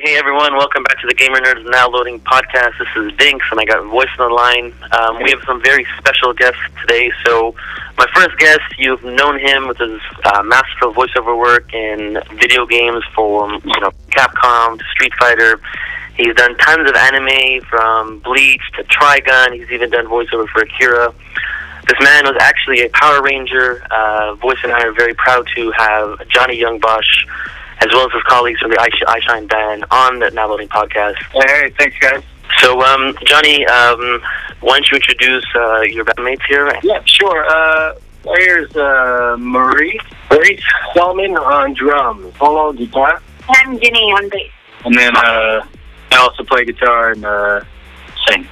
Hey everyone, welcome back to the GamerNerdz Now Loading podcast. This is Vinx, and I got voice on the line. We have some very special guests today. So, my first guest, you've known him with his masterful voiceover work in video games for Capcom to Street Fighter. He's done tons of anime, from Bleach to Trigun. He's even done voiceover for Akira. This man was actually a Power Ranger. Voice and I are very proud to have Johnny Yong Bosch, as well as his colleagues from the Eyeshine band, on the Now Loading podcast. Hey, thanks, guys. So, Johnny, why don't you introduce your bandmates here? Yeah, sure. Here's Maurice Solomon on drums, solo guitar. I'm Jenny on bass. And then I also play guitar and sing.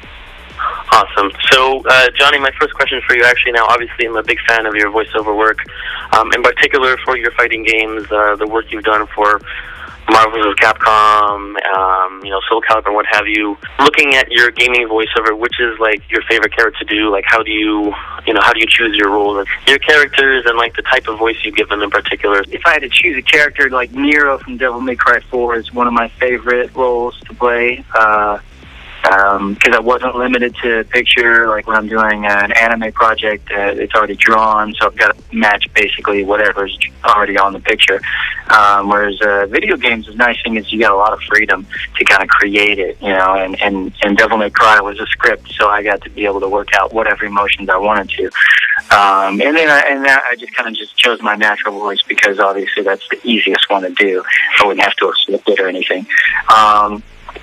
Awesome. So, Johnny, my first question for you, actually, now, obviously, I'm a big fan of your voiceover work, in particular for your fighting games, the work you've done for Marvel vs. Capcom, SoulCalibur, and what have you. Looking at your gaming voiceover, which is, like, your favorite character to do? Like, how do you choose your roles? Your characters and, like, the type of voice you give them in particular. If I had to choose a character, like Nero from Devil May Cry 4 is one of my favorite roles to play, because I wasn't limited to picture. Like when I'm doing an anime project, it's already drawn, so I've got to match basically whatever's already on the picture. Whereas video games, the nice thing is you got a lot of freedom to kind of create it, and Devil May Cry was a script, so I got to be able to work out whatever emotions I wanted to. And then I just kind of chose my natural voice because obviously that's the easiest one to do. I wouldn't have to flip it or anything.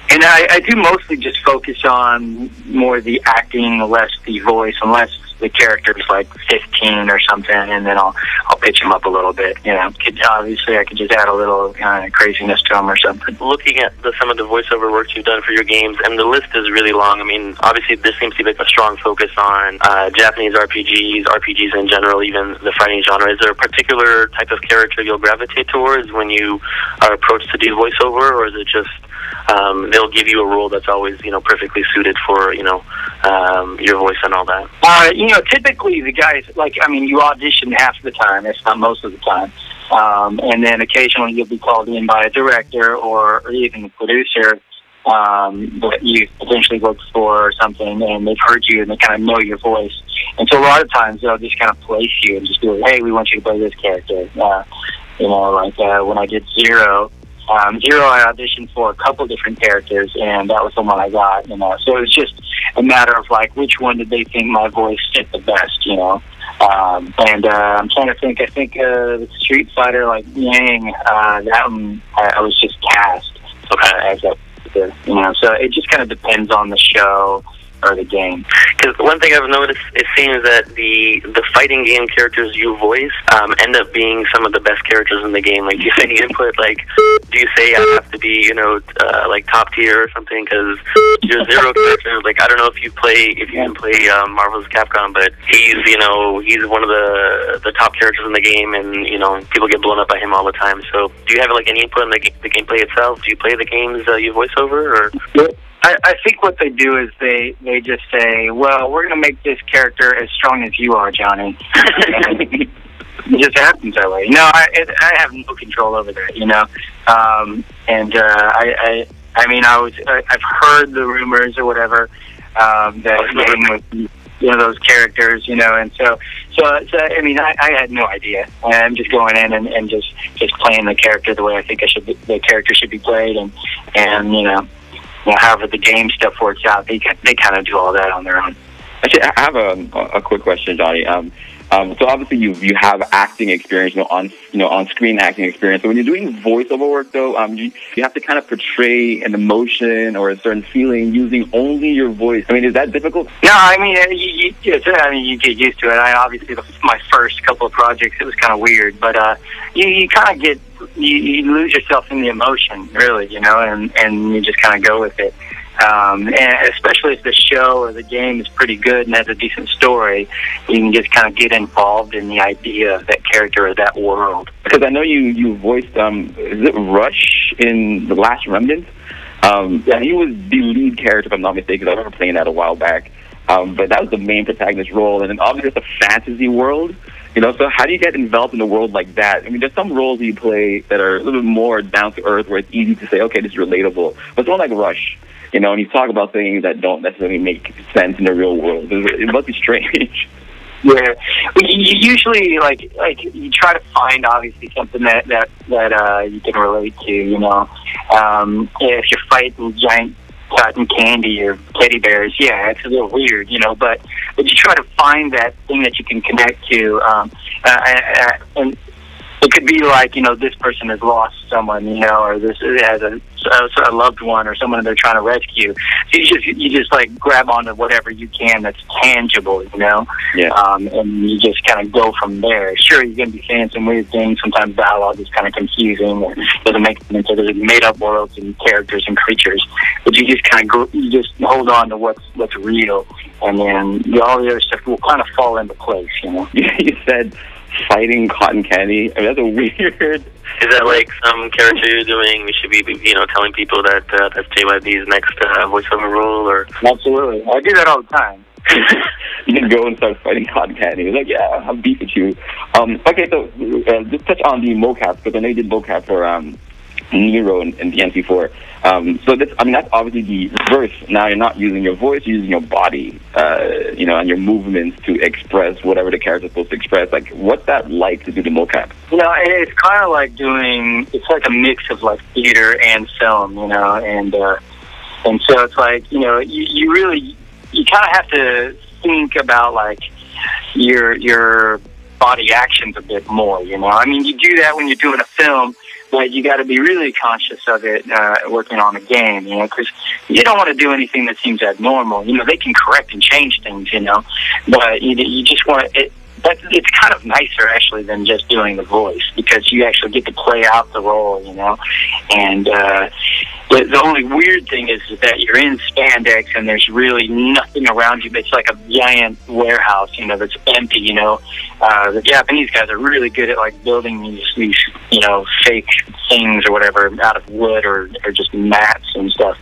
And I do mostly just focus on more the acting, less the voice, unless the character's like 15 or something, and then I'll pitch him up a little bit. Obviously I could just add a little kind of craziness to him or something. Looking at some of the voiceover work you've done for your games, and the list is really long. I mean, obviously there seems to be a strong focus on Japanese RPGs in general, even the fighting genre. Is there a particular type of character you'll gravitate towards when you are approached to do voiceover, or is it just they'll give you a role that's always, perfectly suited for, your voice and all that? Typically the guys, you audition half the time, if not most of the time. And then occasionally you'll be called in by a director or even a producer that you potentially work for or something, and they've heard you and they kind of know your voice. And so a lot of times they'll just kind of place you and just be like, hey, we want you to play this character. When I did Zero, I auditioned for a couple different characters, and that was the one I got, So it was just a matter of, which one did they think my voice fit the best, I'm trying to think. I think the Street Fighter, Yang, that one, I was just cast as a, So it just kind of depends on the show or the game. Because one thing I've noticed, it seems that the fighting game characters you voice end up being some of the best characters in the game. Like, do you have any input? Like, do you say I have to be, top tier or something? Because your Zero character, I don't know if you can play Marvel vs. Capcom, but he's one of the top characters in the game, and people get blown up by him all the time. So, do you have any input in the gameplay itself? Do you play the games you voice over, or? I think what they do is they just say, well, we're going to make this character as strong as you are, Johnny. It just happens that way. No, I have no control over that, I've heard the rumors or whatever, that getting with those characters, and so I had no idea. I'm just going in and just playing the character the way I think the character should be played, and however the game stuff works out, they kind of do all that on their own. Actually, I have a quick question, Johnny. So obviously you have acting experience, on screen acting experience. So when you're doing voiceover work, though, you have to kind of portray an emotion or a certain feeling using only your voice. I mean, is that difficult? No, you get used to it. Obviously, my first couple of projects, it was kind of weird, but you kind of you lose yourself in the emotion, really, and you just kind of go with it. And especially if the show or the game is pretty good and has a decent story, you can just kind of get involved in the idea of that character or that world. Because I know you voiced, is it Rush in The Last Remnant? Yeah, he was the lead character, if I'm not mistaken. I remember playing that a while back. But that was the main protagonist role. And then obviously it's a fantasy world. You know, so how do you get enveloped in a world like that? I mean, there's some roles you play that are a little bit more down to earth, where it's easy to say, okay, this is relatable. But someone like Rush, you know, and you talk about things that don't necessarily make sense in the real world. It must be strange. Yeah, you usually like you try to find obviously something that you can relate to. You know, if you're fighting giant cotton candy or teddy bears, yeah, it's a little weird, you know. But you try to find that thing that you can connect to, and it could be like, you know, this person has lost someone, you know, or this has a loved one or someone they're trying to rescue. So you just like grab onto whatever you can that's tangible, you know. Yeah. And you just kind of go from there. Sure, you're going to be saying some weird things. Sometimes dialogue is kind of confusing or doesn't make sense. So there's made up worlds and characters and creatures, but you just kind of you just hold on to what's real, and then all the other stuff will kind of fall into place, you know. You said fighting cotton candy. I mean, that's a weird. Is that like some character you're doing? We should be, you know, telling people that that's JYB's next voiceover role, or? Absolutely, I do that all the time. You can go and start fighting cotton candy. It's like, yeah, I'll beef with you. Okay, so just touch on the mocap, because I know you did mocap for Nero and the NC4. So this, I mean, that's obviously the verse. Now you're not using your voice, you're using your body, you know, and your movements to express whatever the character's supposed to express. Like, what's that like to do the mocap? You know, it's kind of like it's like a mix of like theater and film, you know, and so it's like, you know, you kind of have to think about like your body actions a bit more, you know. I mean, you do that when you're doing a film, but you got to be really conscious of it working on a game, you know, because you don't want to do anything that seems abnormal. You know, they can correct and change things, you know, but you just want it. But it's kind of nicer, actually, than just doing the voice, because you actually get to play out the role, you know. And the only weird thing is that you're in spandex and there's really nothing around you. It's like a giant warehouse, you know, that's empty, you know. The Japanese guys are really good at, like, building these you know, fake things or whatever out of wood or just mats and stuff.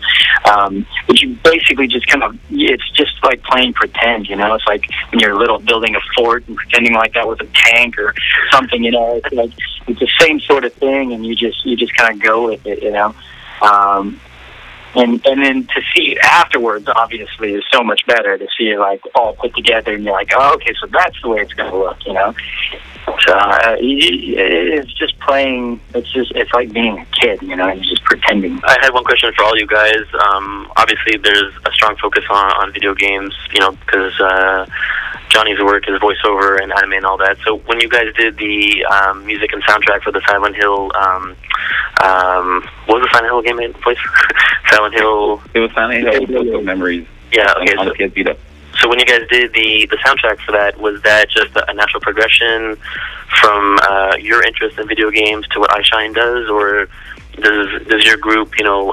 But you basically just kind of, it's just like playing pretend, you know. It's like when you're little building a fort and pretending like that was a tank or something, you know. It's like, it's the same sort of thing, and you just kind of go with it, you know. And then to see it afterwards, obviously, is so much better to see it like all put together, and you're like, oh, okay, so that's the way it's going to look, you know. So it's just playing. It's like being a kid, you know, and just pretending. I had one question for all you guys. Obviously, there's a strong focus on video games, you know, because Johnny's work is voiceover and anime and all that. So when you guys did the music and soundtrack for the Silent Hill, what was the Silent Hill game voice? Silent Hill. It was Silent Hill Memories. Yeah. Okay. On PSVita. So when you guys did the soundtrack for that, was that just a natural progression from your interest in video games to what Eyeshine does, or does your group, you know,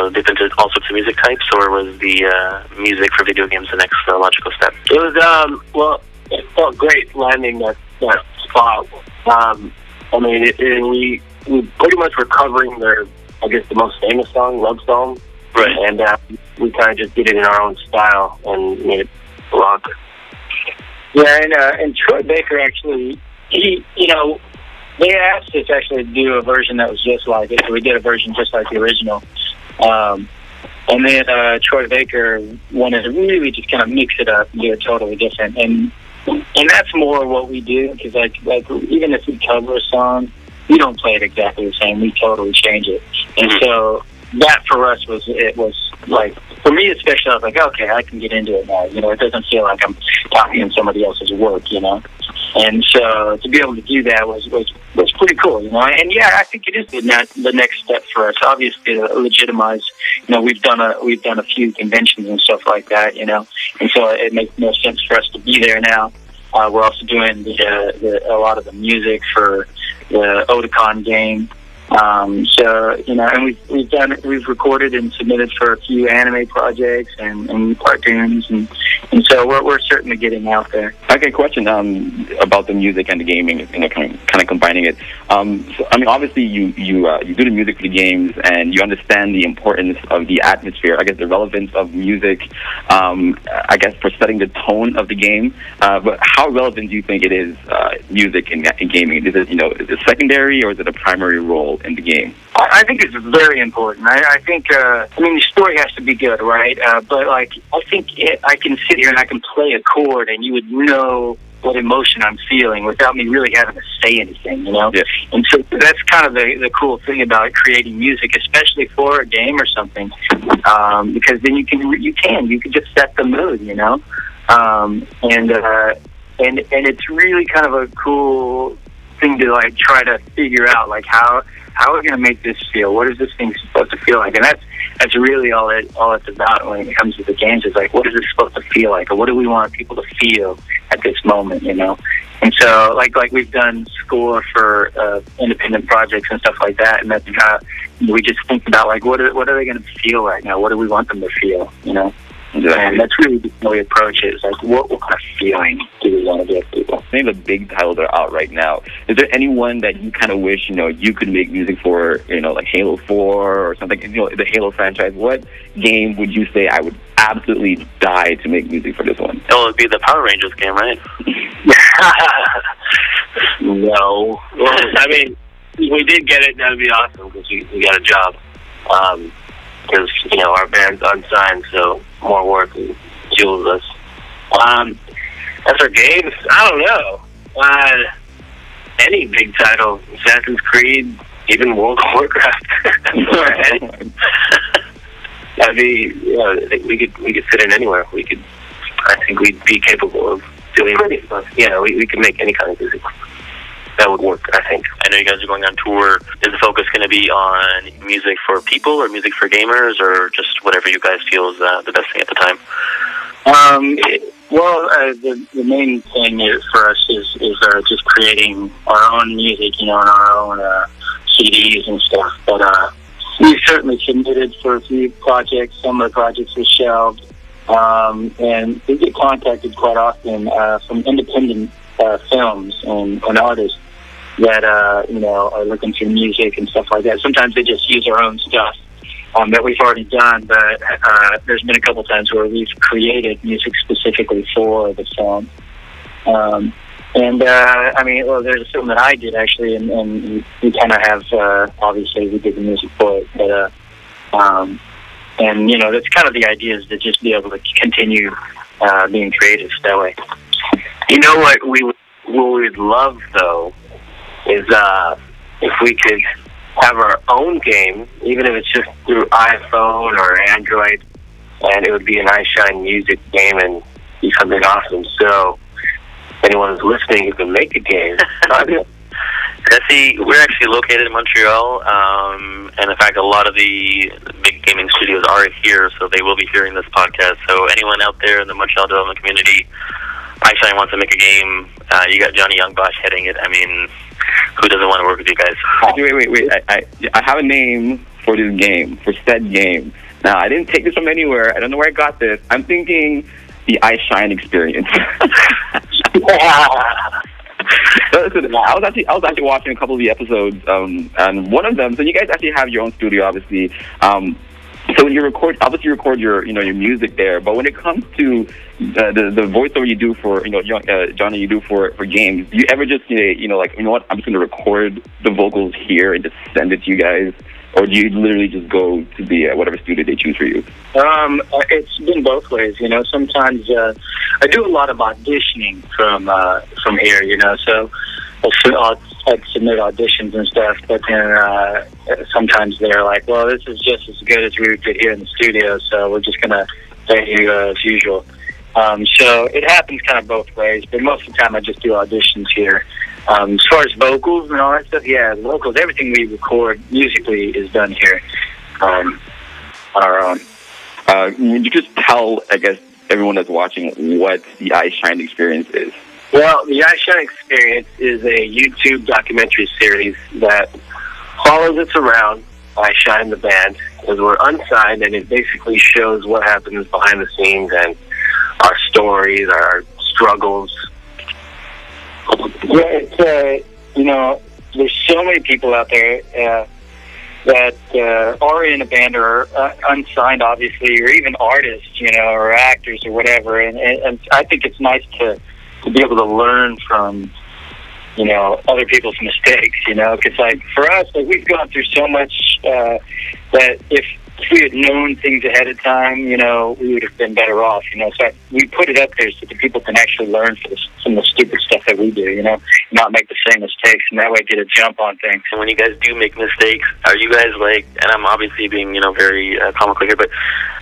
dip into all sorts of music types, or was the music for video games the next logical step? It was well, it felt great landing that spot. I mean, we pretty much were covering their, I guess, the most famous song, Love Song. Right. And we kind of just did it in our own style and made it rock. Yeah, and Troy Baker actually, he, you know, they asked us actually to do a version that was just like it, so we did a version just like the original. And then Troy Baker wanted to really just kind of mix it up and do it totally different. And that's more what we do, because like even if we cover a song, we don't play it exactly the same. We totally change it. And so that for us was like, for me especially, I was like, okay, I can get into it now. You know, it doesn't feel like I'm copying somebody else's work, you know. And so to be able to do that was pretty cool, you know. And yeah, I think it is the next step for us. Obviously, to legitimize. You know, we've done a few conventions and stuff like that, you know. And so it makes no sense for us to be there now. We're also doing a lot of the music for the Otakon game. So, you know, and we've recorded and submitted for a few anime projects and cartoons, and so we're certainly getting out there. Okay, question about the music and the gaming, you know, kind of combining it. So, I mean, obviously you do the music for the games, and you understand the importance of the atmosphere. I guess the relevance of music, I guess, for setting the tone of the game. But how relevant do you think it is, music in gaming? Is it secondary, or is it a primary role in the game? I think it's very important. I think, I mean, the story has to be good, right? But, like, I think I can sit here and I can play a chord and you would know what emotion I'm feeling without me really having to say anything, you know? Yeah. And so that's kind of the cool thing about creating music, especially for a game or something, because then you can just set the mood, you know? And it's really kind of a cool thing to, like, try to figure out, like, how are we going to make this feel? What is this thing supposed to feel like? And that's really all it's about when it comes to the games, is like, what is this supposed to feel like? Or what do we want people to feel at this moment, you know? And so, like we've done score for independent projects and stuff like that, and that's kind of, we just think about, like, what are they going to feel right now? What do we want them to feel, you know? And that's really the way we approach it. It's like, what kind of feeling do we want to give people? Any of the big titles that are out right now, is there anyone that you kind of wish, you know, you could make music for, you know, like Halo 4 or something, you know, the Halo franchise? What game would you say, I would absolutely die to make music for this one? Oh, it would be the Power Rangers game, right? No. Well, I mean, if we did get it, that would be awesome, because we got a job. Because, you know, our band's unsigned, so more work fuels us. As for games, I don't know. Any big title, Assassin's Creed, even World of Warcraft. That'd be, you know, we could fit in anywhere. I think we'd be capable of doing any stuff. Yeah, we could make any kind of music. That would work, I think. I know you guys are going on tour. Is the focus going to be on music for people or music for gamers, or just whatever you guys feel is the best thing at the time? The main thing for us is just creating our own music, you know, and our own CDs and stuff. But we've certainly submitted for a few projects. Some of the projects were shelved. And we get contacted quite often from independent films and artists that, you know, are looking for music and stuff like that. Sometimes they just use our own stuff that we've already done, but there's been a couple times where we've created music specifically for the film. I mean, well, there's a film that I did, actually, and we kind of have, obviously, we did the music for it, but, and, you know, that's kind of the idea, is to just be able to continue being creative that way. You know what we'd love, though, is if we could have our own game, even if it's just through iPhone or Android, and it would be an Eyeshine music game and be something awesome. So anyone who's listening who can make a game. See, we're actually located in Montreal, and in fact, a lot of the big gaming studios are here, so they will be hearing this podcast. So anyone out there in the Montreal development community, Eyeshine wants to make a game, you got Johnny Yong Bosch heading it. I mean, who doesn't want to work with you guys? Wait. I have a name for this game, for said game. Now, I didn't take this from anywhere. I don't know where I got this. I'm thinking the Eyeshine experience. Listen, I was actually watching a couple of the episodes, and one of them. So you guys actually have your own studio, obviously. So when you record, obviously you record your music there. But when it comes to the voiceover you do for Johnny, you do for games, do you ever just like, you know what, I'm just going to record the vocals here and just send it to you guys? Or do you literally just go to the whatever studio they choose for you? It's been both ways, you know. Sometimes I do a lot of auditioning from here, you know. So I'd submit auditions and stuff, but then sometimes they're like, well, this is just as good as we would get here in the studio, so we're just going to play you as usual. So it happens kind of both ways, but most of the time I just do auditions here. As far as vocals and all that stuff, yeah, vocals, everything we record musically is done here on our own. Would you just tell, I guess, everyone that's watching what the Eyeshine experience is? Well, the Eyeshine experience is a YouTube documentary series that follows us around. Eyeshine, the band, because we're unsigned, and it basically shows what happens behind the scenes and our stories, our struggles. Yeah, it's there's so many people out there that are in a band or are unsigned, obviously, or even artists, or actors or whatever, and I think it's nice to be able to learn from other people's mistakes, because like for us, like we've gone through so much that if we had known things ahead of time, we would have been better off, So we put it up there so that people can actually learn from the stupid stuff that we do, not make the same mistakes, and that way get a jump on things. And when you guys do make mistakes, are you guys like, and I'm obviously being, very comical here, but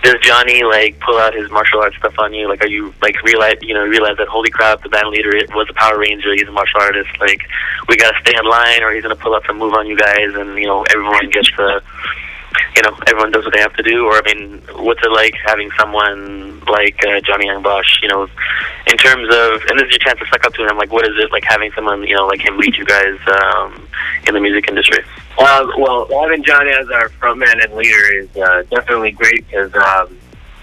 does Johnny like pull out his martial arts stuff on you? Like, are you like realize that holy crap, the band leader was a Power Ranger, he's a martial artist, like we gotta stay in line, or he's gonna pull out some move on you guys, and everyone gets the. Everyone does what they have to do, or I mean, what's it like having someone like Johnny Yong Bosch, in terms of, and this is your chance to suck up to him, like, what is it like having someone, like him lead you guys in the music industry? Well, having Johnny as our frontman and leader is definitely great, because,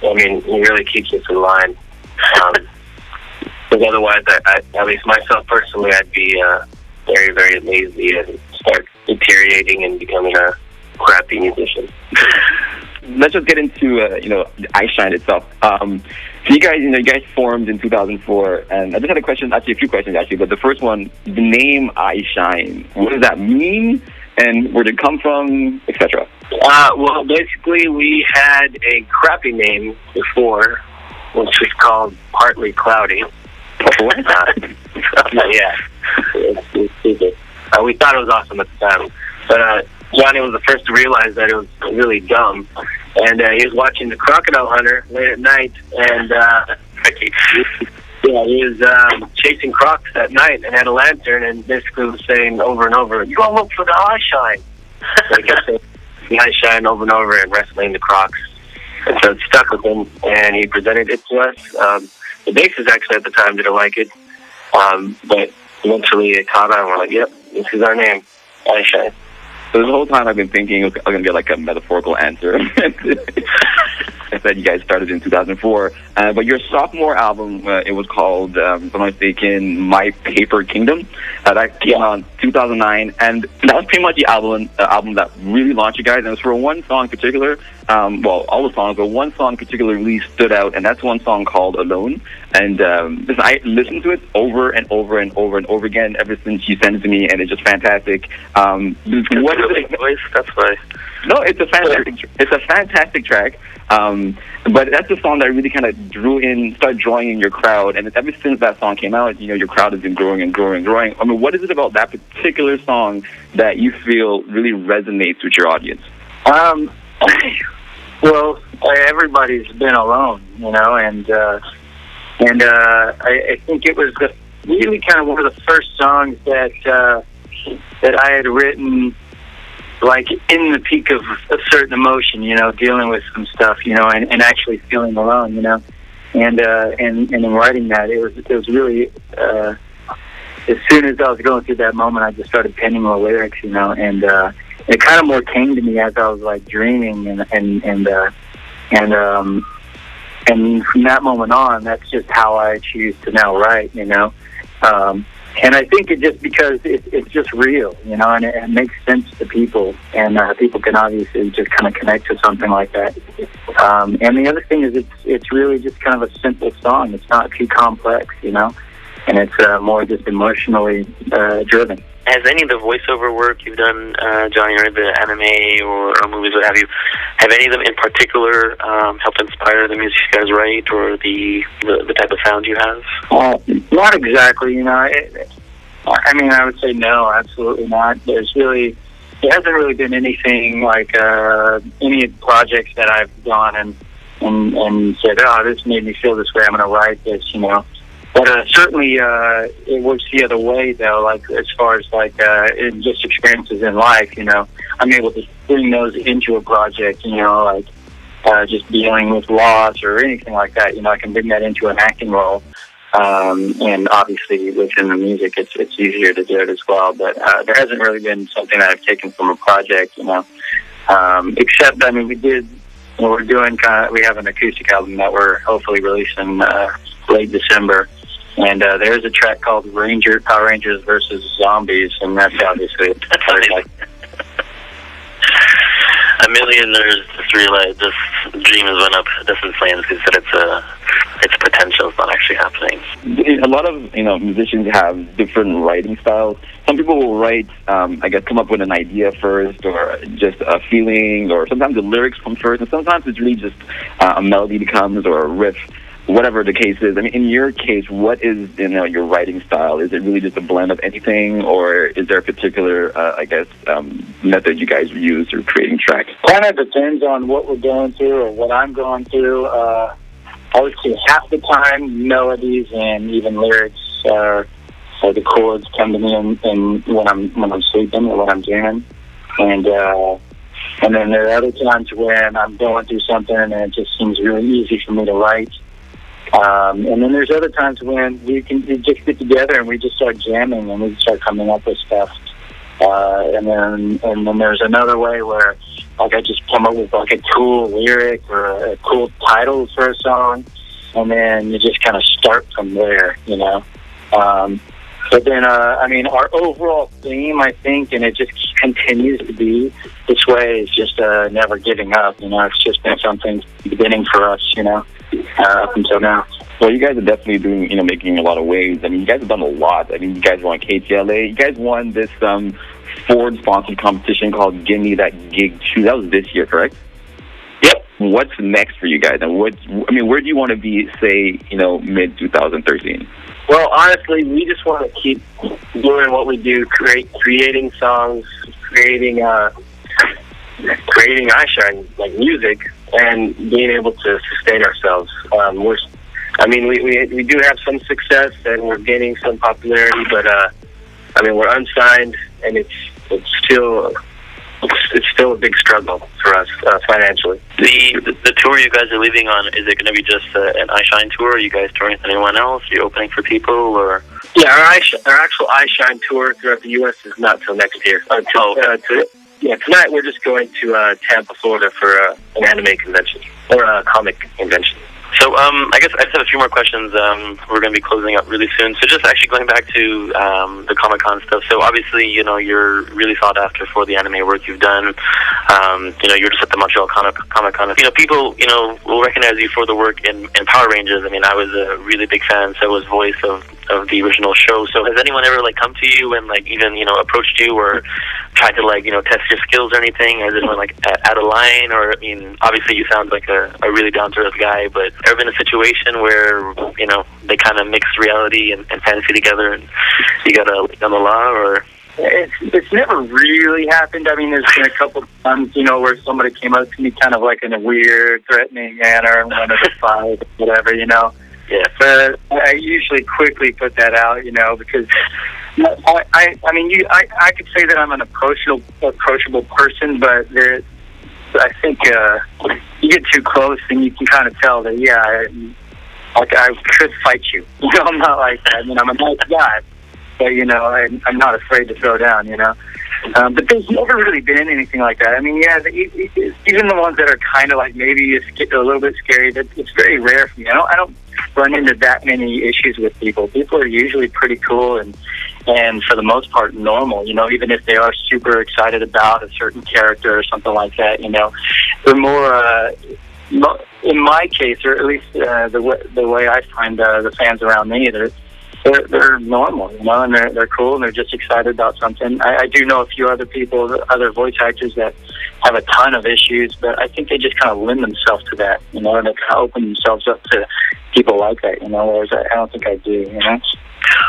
he really keeps us in line. Because otherwise, at least myself personally, I'd be very, very lazy and start deteriorating and becoming a crappy musician. Let's just get into Eyeshine itself. So you guys formed in 2004, and I just had a question, actually a few questions actually, but the first one, the name Eyeshine, what does that mean, and where did it come from, etc.? Well, basically we had a crappy name before, which was called Partly Cloudy. Yeah, it's stupid. We thought it was awesome at the time, but Johnny was the first to realize that it was really dumb, and he was watching The Crocodile Hunter late at night, and he was chasing crocs at night and had a lantern, and basically was saying over and over, "You gotta look for the eyeshine." So he kept saying the eyeshine over and over and wrestling the crocs, and so it stuck with him, and he presented it to us. The bassist actually at the time didn't like it, but eventually it caught on, and we're like, "Yep, this is our name, Eyeshine." So this whole time I've been thinking I'm going to get like a metaphorical answer. I said you guys started in 2004, but your sophomore album, it was called, if I'm not mistaken, My Paper Kingdom. That came out in 2009, and that was pretty much the album that really launched you guys. And it was for one song in particular, all the songs, but one song particularly stood out, and that's one song called Alone. And I listened to it over and over and over and over again ever since you sent it to me, and it's just fantastic. What is it? Voice? That's why. No, it's a fantastic track. But that's the song that really kind of started drawing in your crowd. And ever since that song came out, your crowd has been growing and growing and growing. I mean, what is it about that particular song that you feel really resonates with your audience? Well, everybody's been alone, and I think it was really kind of one of the first songs that I had written, like in the peak of a certain emotion, dealing with some stuff, and actually feeling alone, and in writing that, it was really as soon as I was going through that moment, I just started penning the lyrics, and it kind of more came to me as I was like dreaming, and from that moment on, that's just how I choose to now write, and I think it just because it's just real, and it makes sense to people, and people can obviously just kind of connect to something like that. And the other thing is it's really just kind of a simple song. It's not too complex, and it's more just emotionally driven. Has any of the voiceover work you've done, Johnny, or the anime or movies, what have you, have any of them in particular helped inspire the music you guys write or the type of sound you have? Not exactly, I would say no, absolutely not. There hasn't really been anything like any projects that I've gone and said, oh, this made me feel this way, I'm going to write this, But certainly it works the other way, though, like as far as like just experiences in life, I'm able to bring those into a project, like just dealing with loss or anything like that, I can bring that into an acting role. And obviously within the music, it's easier to do it as well. But there hasn't really been something that I've taken from a project, except, I mean, we're doing we have an acoustic album that we're hopefully releasing late December. And there's a track called Power Rangers versus Zombies, and that's obviously A millionaires just realized this dream has went up in flames. He said its potential is not actually happening. A lot of musicians have different writing styles. Some people will write, come up with an idea first, or just a feeling, or sometimes the lyrics come first, and sometimes it's really just a melody that comes, or a riff, whatever the case is. I mean, in your case, what is your writing style? Is it really just a blend of anything, or is there a particular, method you guys use for creating tracks? Kind of depends on what we're going through or what I'm going through. I would say half the time, melodies and even lyrics or the chords come to me in when I'm sleeping or when I'm dreaming, and then there are other times when I'm going through something and it just seems really easy for me to write. And then there's other times when we just get together and we just start jamming and we start coming up with stuff. And then there's another way where I just come up with a cool lyric or a cool title for a song, and then you just kind of start from there, But then, our overall theme, I think, and it just continues to be this way, is just never giving up. It's just been something beginning for us, up until now. Well, you guys are definitely doing, making a lot of waves. I mean, you guys have done a lot. I mean, you guys won KTLA. You guys won this Ford-sponsored competition called Give Me That Gig 2. That was this year, correct? Yep. What's next for you guys? And where do you want to be, say, mid-2013? Well, honestly, we just want to keep doing what we do, creating songs, creating Eyeshine, like music, and being able to sustain ourselves. We do have some success, and we're gaining some popularity, but we're unsigned, and it's still a big struggle for us financially. The tour you guys are leaving on, is it going to be just an Eyeshine tour? Are you guys touring with anyone else? Are you opening for people, or? Yeah, our actual Eyeshine tour throughout the U.S. is not till next year. Tonight we're just going to Tampa, Florida for an anime convention or a comic convention. So I guess I just have a few more questions. We're going to be closing up really soon. So just actually going back to the Comic-Con stuff. So obviously, you're really sought after for the anime work you've done. You're just at the Montreal Comic-Con. People, will recognize you for the work in Power Rangers. I mean, I was a really big fan, so I was voice of the original show. So has anyone ever come to you and even approached you or tried to test your skills or anything? Has anyone add a line? Or, I mean, obviously you sound like a really down-to-earth guy, but ever been a situation where they kind of mix reality and fantasy together and you got to lay on the law? Or it's never really happened. I mean, there's been a couple times where somebody came up to me kind of in a weird, threatening manner and wanted to fight, whatever, Yeah. But I usually quickly put that out, because I could say that I'm an approachable person, but I think you get too close and you can kind of tell that, I could fight you. I'm not like that. I mean, I'm a nice guy, but I'm not afraid to throw down. But there's never really been anything like that. I mean, even the ones that are kind of maybe a little bit scary, it's very rare for me. I don't run into that many issues with people. People are usually pretty cool and for the most part normal, even if they are super excited about a certain character or something like that, they're more, in my case, or at least the way I find the fans around me, they're normal, and they're cool and they're just excited about something. I do know a few other people, other voice actors that have a ton of issues, but I think they just kind of lend themselves to that, and they kind of open themselves up to people like that, whereas I don't think I do,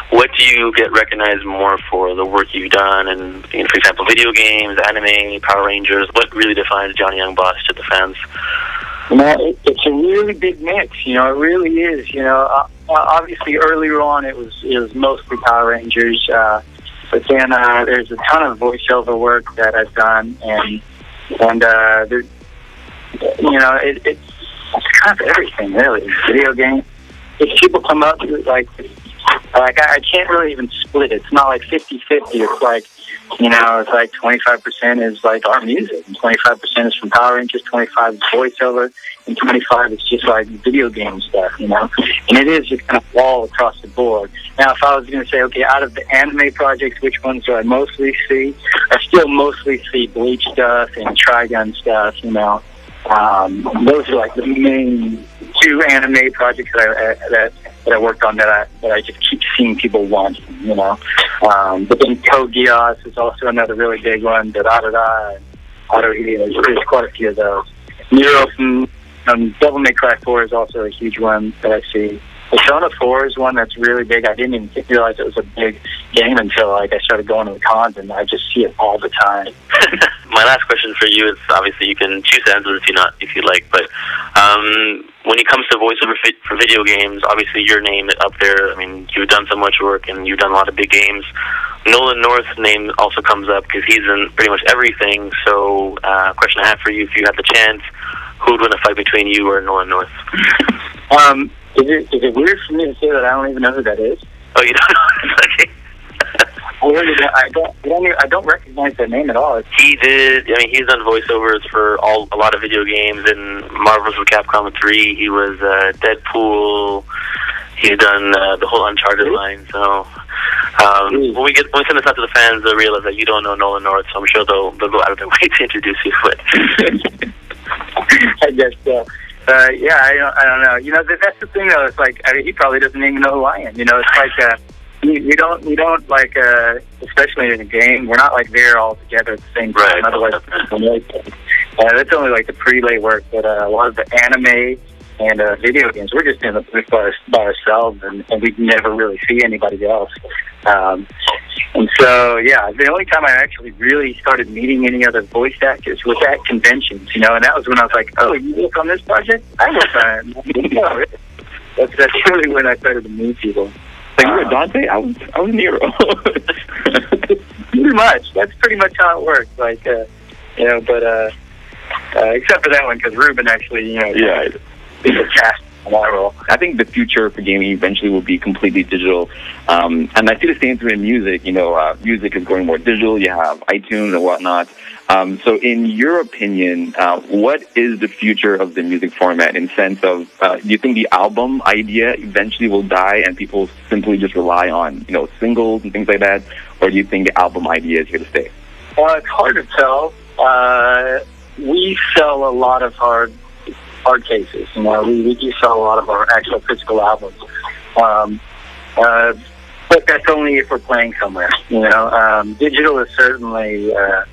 What do you get recognized more for, the work you've done, and for example, video games, anime, Power Rangers? What really defines Johnny Yong Bosch to the fans? It's a really big mix, it really is. Obviously earlier on it was mostly Power Rangers, but then there's a ton of voiceover work that I've done, and it's kind of everything really. Video games. if people come up to like I can't really even split it. It's not like 50-50. It's like, you know, it's like 25% is like our music, and 25% is from Power Rangers, 25 is voiceover, and 25 is just like video game stuff, you know. And it is just kind of all across the board. Now, if I was going to say, okay, out of the anime projects, which ones do I mostly see? I still mostly see Bleach stuff and Trigun stuff, you know. Those are like the main two anime projects that I worked on that I just keep seeing people want, you know. But then Code Geass is also another really big one. Da-da-da-da and there's quite a few of those. Nero from Devil May Cry 4 is also a huge one that I see. Persona 4 is one that's really big. I didn't even realize it was a big game until like I started going to the cons, and I just see it all the time. My last question for you is, obviously you can choose to answer if you like, but when it comes to voiceover for video games, obviously your name is up there. I mean, you've done so much work and you've done a lot of big games. Nolan North's name also comes up because he's in pretty much everything. So, question I have for you: if you had the chance, who would win a fight between you or Nolan North? Is it weird for me to say that I don't even know who that is? Oh, you don't know? Okay. I don't recognize that name at all. He did. I mean, he's done voiceovers for a lot of video games. In Marvel vs. Capcom 3, he was Deadpool. He's done the whole Uncharted line. So when we send this out to the fans, they'll realize that you don't know Nolan North. So I'm sure they'll go out of their way to introduce you. But I guess so. Yeah, I don't know. You know, that's the thing though. It's like he probably doesn't even know who I am. You know, it's like we don't like especially in a game, we're not like there all together at the same time. Right. Otherwise, that's only like the prelay work. But a lot of the anime and video games, we're just in the booth by ourselves, and we never really see anybody else. And so, yeah, the only time I actually really started meeting any other voice actors was at conventions, you know, and that was when I was like, oh, you work on this project? I work on it. That's really when I started to meet people. Like, you were Dante? I was Nero. Pretty much. That's pretty much how it works. Like, you know, but except for that one, because Ruben actually, you know, yeah, he's a cast. I think the future for gaming eventually will be completely digital, and I see the same thing in music. You know, music is going more digital. You have iTunes and whatnot. So, in your opinion, what is the future of the music format? In sense of, do you think the album idea eventually will die and people simply just rely on, you know, singles and things like that, or do you think the album idea is here to stay? Well, it's hard to tell. We sell a lot of hard cases, you know. We do sell a lot of our actual physical albums, but that's only if we're playing somewhere, you know. Digital is certainly a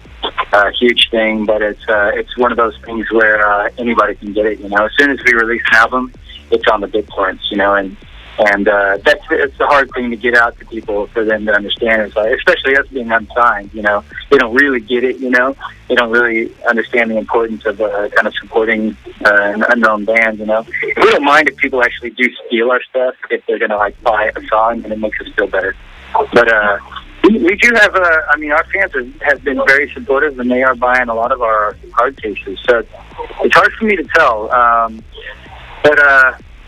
huge thing, but it's one of those things where anybody can get it, you know. As soon as we release an album, it's on the big points, you know, and it's the hard thing to get out to people for them to understand. It's like, especially us being unsigned, you know, they don't really get it, you know. They don't really understand the importance of kind of supporting an unknown band, you know. We don't mind if people actually do steal our stuff if they're going to like buy a song, and it makes us feel better. But we do have I mean, our fans have been very supportive, and they are buying a lot of our hard cases. So it's hard for me to tell, but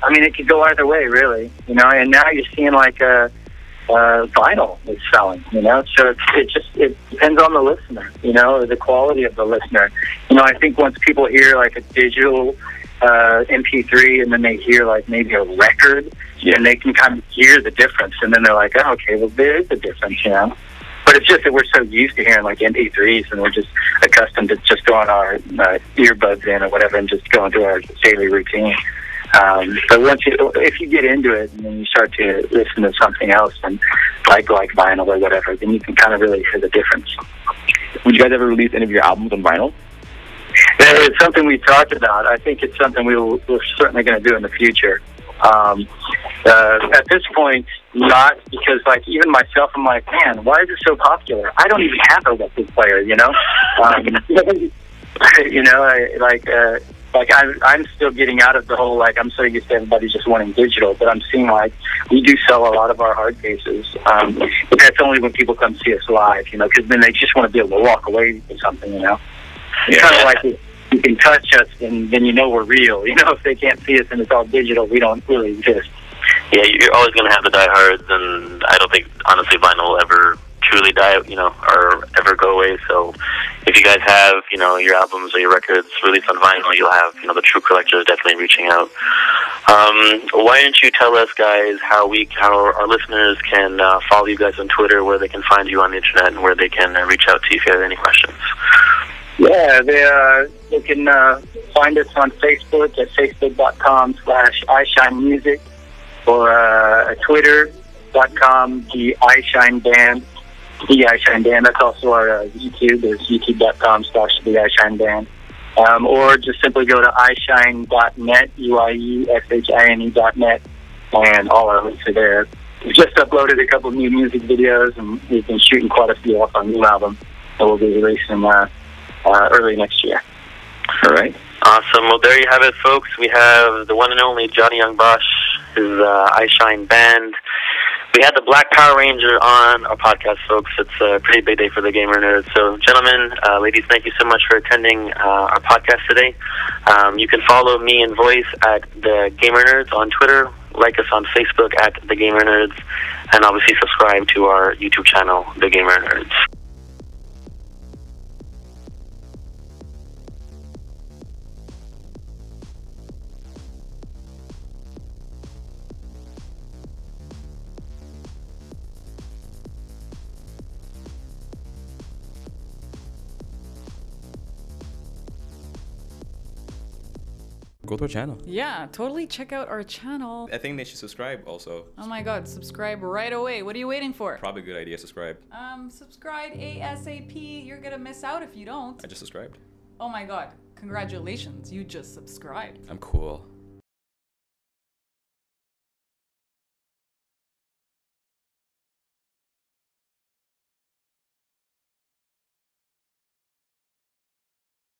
I mean, it could go either way, really, you know. And now you're seeing like vinyl is selling, you know. So it depends on the listener, you know, the quality of the listener. You know, I think once people hear like a digital MP3 and then they hear like maybe a record, and they can kind of hear the difference, and then they're like, oh, okay, well, there is a difference, you know. But it's just that we're so used to hearing like MP3s, and we're just accustomed to just throwing our earbuds in or whatever and just going through our daily routine. But if you get into it and then you start to listen to something else and like vinyl or whatever, then you can kind of really hear the difference. Would you guys ever release any of your albums on vinyl? It's something we've talked about. I think it's something we're certainly going to do in the future. At this point, not, because like even myself, I'm like, man, why is it so popular? I don't even have a record player, you know. You know, I'm still getting out of the whole, like, I'm so used to everybody just wanting digital, but I'm seeing, like, we do sell a lot of our hard cases. But that's only when people come see us live, you know, because then they just want to be able to walk away with something, you know. It's kind of like you can touch us and then you know we're real. You know, if they can't see us and it's all digital, we don't really exist. Yeah, you're always going to have the diehards, and I don't think, honestly, vinyl will ever truly die, or ever go away. So if you guys have, your albums or your records released on vinyl, you'll have, the true collectors definitely reaching out. Why don't you tell us, guys, how our listeners can follow you guys on Twitter, where they can find you on the internet, and where they can reach out to you if you have any questions? Yeah, they can find us on Facebook at facebook.com/iShineMusic, or twitter.com, the iShine Band. The iShine Band. That's also our YouTube. There's youtube.com/the iShine Band. Or just simply go to iShine.net, UIESHINE.net, and all our links are there. We've just uploaded a couple of new music videos, and we've been shooting quite a few off our new album that we'll be releasing early next year. All right. Awesome. Well, there you have it, folks. We have the one and only Johnny Yong Bosch, his iShine Band. We had the Black Power Ranger on our podcast, folks. It's a pretty big day for the Gamer Nerds. So, gentlemen, ladies, thank you so much for attending our podcast today. You can follow me and Voice at the GamerNerdz on Twitter, like us on Facebook at the GamerNerdz, and obviously subscribe to our YouTube channel, the GamerNerdz. Go to our channel. Yeah, totally check out our channel. I think they should subscribe also. Oh my god, subscribe right away. What are you waiting for? Probably a good idea, subscribe. Subscribe ASAP. You're gonna miss out if you don't. I just subscribed. Oh my god, congratulations, you just subscribed. I'm cool.